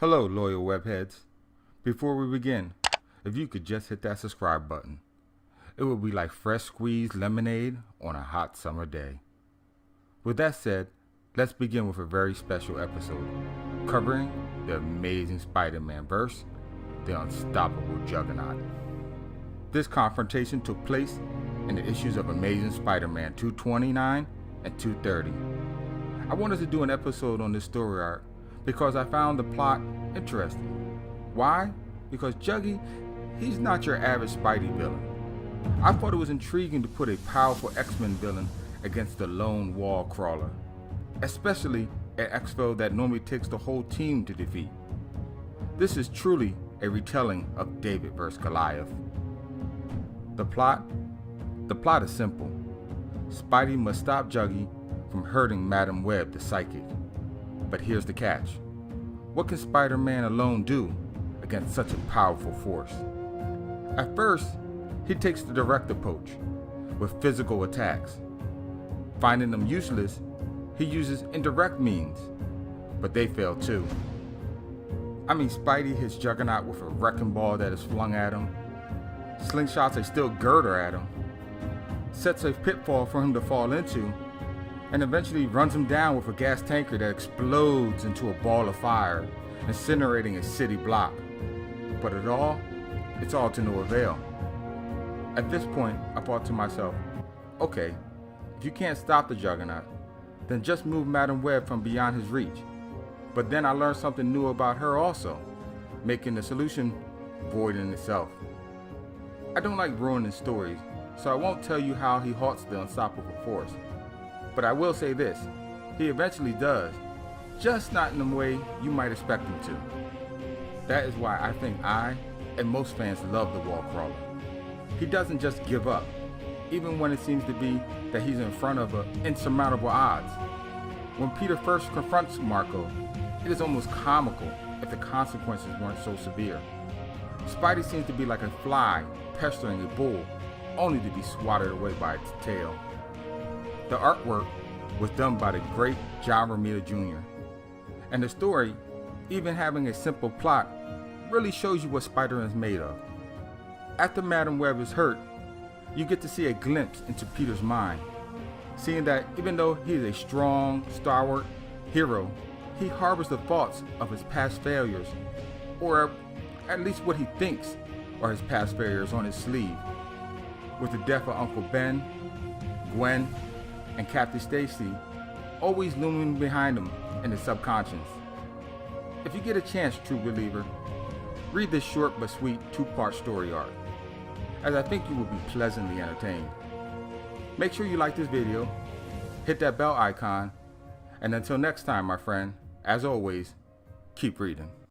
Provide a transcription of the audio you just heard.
Hello, loyal webheads. Before we begin, if you could just hit that subscribe button, it would be like fresh squeezed lemonade on a hot summer day. With that said, let's begin with a very special episode covering the amazing Spider-Man verse, the unstoppable Juggernaut. This confrontation took place in the issues of Amazing Spider-Man 229 and 230. I wanted to do an episode on this story arc because I found the plot interesting. Why? Because Juggy, he's not your average Spidey villain. I thought it was intriguing to put a powerful X-Men villain against the lone wall crawler, especially an X-foe that normally takes the whole team to defeat. This is truly a retelling of David vs. Goliath. The plot is simple. Spidey must stop Juggy from hurting Madam Web the Psychic. But here's the catch. What can Spider-Man alone do against such a powerful force? At first, he takes the direct approach with physical attacks. Finding them useless, he uses indirect means, but they fail too. I mean, Spidey hits Juggernaut with a wrecking ball that is flung at him, slingshots a steel girder at him, sets a pitfall for him to fall into, and eventually runs him down with a gas tanker that explodes into a ball of fire, incinerating a city block. But it's all to no avail. At this point, I thought to myself, okay, if you can't stop the Juggernaut, then just move Madam Web from beyond his reach. But then I learned something new about her also, making the solution void in itself. I don't like ruining stories, so I won't tell you how he halts the unstoppable force. But I will say this, he eventually does, just not in the way you might expect him to. That is why I think I and most fans love the wall crawler. He doesn't just give up, even when it seems to be that he's in front of insurmountable odds. When Peter first confronts Marco, it is almost comical if the consequences weren't so severe. Spidey seems to be like a fly pestering a bull, only to be swatted away by its tail. The artwork was done by the great John Romita Jr. And the story, even having a simple plot, really shows you what Spider-Man is made of. After Madam Web is hurt, you get to see a glimpse into Peter's mind, seeing that even though he is a strong, stalwart hero, he harbors the thoughts of his past failures, or at least what he thinks are his past failures, on his sleeve. With the death of Uncle Ben, Gwen, and Captain Stacy always looming behind him in the subconscious. If you get a chance, true believer, read this short but sweet two-part story arc, as I think you will be pleasantly entertained. Make sure you like this video, hit that bell icon, and until next time, my friend, as always, keep reading.